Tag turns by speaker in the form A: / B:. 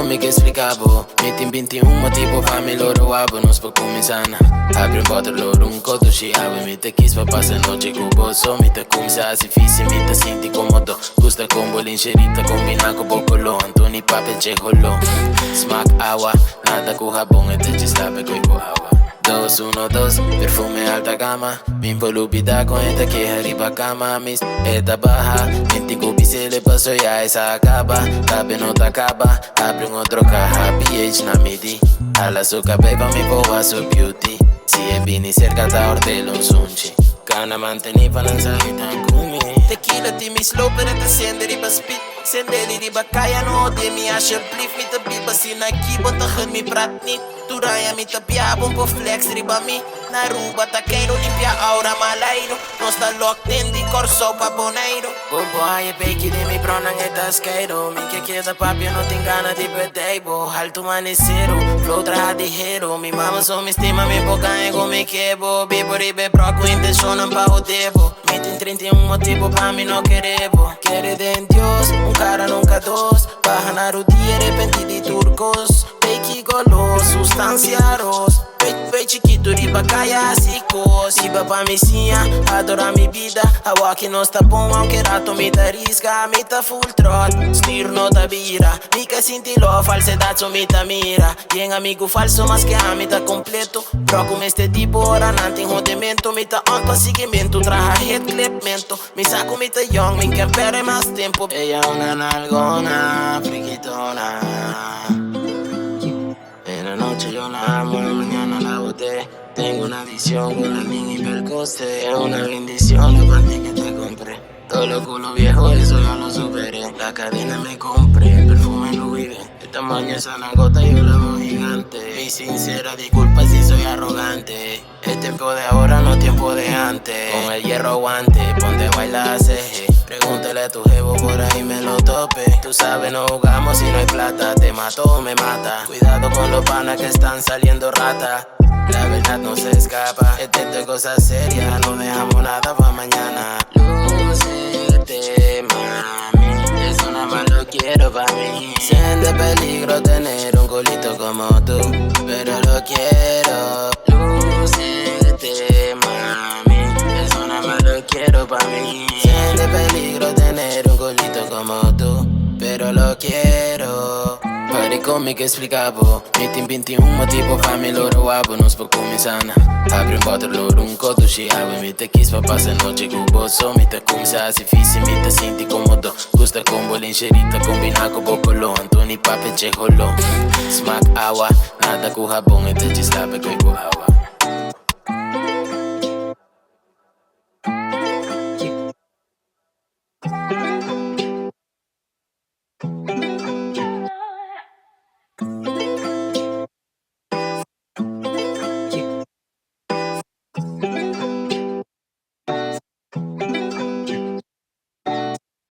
A: come che explicavo. Metti in 21 motivo fammi loro wabo. Non sto come sana. Apri un po' loro un codo ci ave. Mi te kiss pa passa noche cubo. So mi te come sa si fissi mi te senti comodo. Gusta combo l'incerita combina con bocolo. Antoni pape che holo. Smack agua. Nada con jabón este ci sta per coi agua. 2, 1, 2, perfume alta gama. Mi involupida con esta que arriba cama. Mis esta baja, 20 cubis se le pasó ya esa acaba. Tape no te acaba, abre un otro caja. PH na midi, a la suca beba mi boba su beauty. Si è vini cerca da ortelo un sunci. Cana manteni balanzata come. Tequila ti mi slow per te sende riba spit. Sendeli riba kaya no de mi asher blif. Mi te biba si na kibo te gen mi prat niet. Turaya mi te piabo un po flex riba mi. Naruba taqueiro limpia aura malairo. No sta locked in di corso pa boneiro. Bobo ai peki di mi pronan e tasqueiro. Mi que queda papi no te gana di pedebo. Alto manicero, flow traja di hero. Mi mama so mi estima mi boca ego mi quebo. Bibo ribe proco intencionan pa o debo. Mete en 31 motivo pa mi no querebo. Quiere de en Dios, un cara nunca dos. Baja narudi e repenti di turcos. Peki golos, sustancia ros. Pei chiquito riba kaya psicos. Iba pa mi sia, adora mi vida. Agua que no está bom, aunque rato mi te risca. Mi te full trot, stir no te vira. Mi que sintilo, falsedad so mi te mira. Bien amigo falso, más que a mi te completo. Pero con este tipo, ora nanti jodimiento. Mi te on pa seguimiento, traja head clipmento. Mi saco mi te young, mi que pere más tiempo. Ella una nalgona, friquitona. En la noche yo la amo, mañana la boté. Tengo una adicción con la mini hipercoste. Es una bendición de panty que te compré. Todo lo culo viejo, eso ya lo superé. La cadena me compré, el perfume Louis V. El tamaño es una gota, yo la hago gigante. Y sincera disculpa si soy arrogante. Es tiempo de ahora, no tiempo de antes. Con el hierro guante, ponte a bailar CG. Pregúntale a tu jevo, por ahí me lo tope. Tú sabes, no jugamos si no hay plata. Te mato o me mata. Cuidado con los panas que están saliendo rata. La verdad no se escapa. Este es de cosas serias, no dejamos nada pa' mañana. Lucete, mami. Eso nada más lo quiero pa' mí. Siente peligro tener un culito como tú, pero lo quiero. Lucete, mami. Eso nada más lo quiero pa' mí. Siente peligro tener un culito como tú, pero lo quiero. Pare come che explicavo. Metti in 21 motivo fammi loro wabo. Non sto come sana. Apri un po' loro un codo ci ave. Mi te kiss pa passa noche cubo. So mi te come sa si fissi mi te senti comodo. Gusta combo l'incerita combina con bocolo. Antoni pape che holo. Smack agua. Nada con jabón este ci sta per coi agua.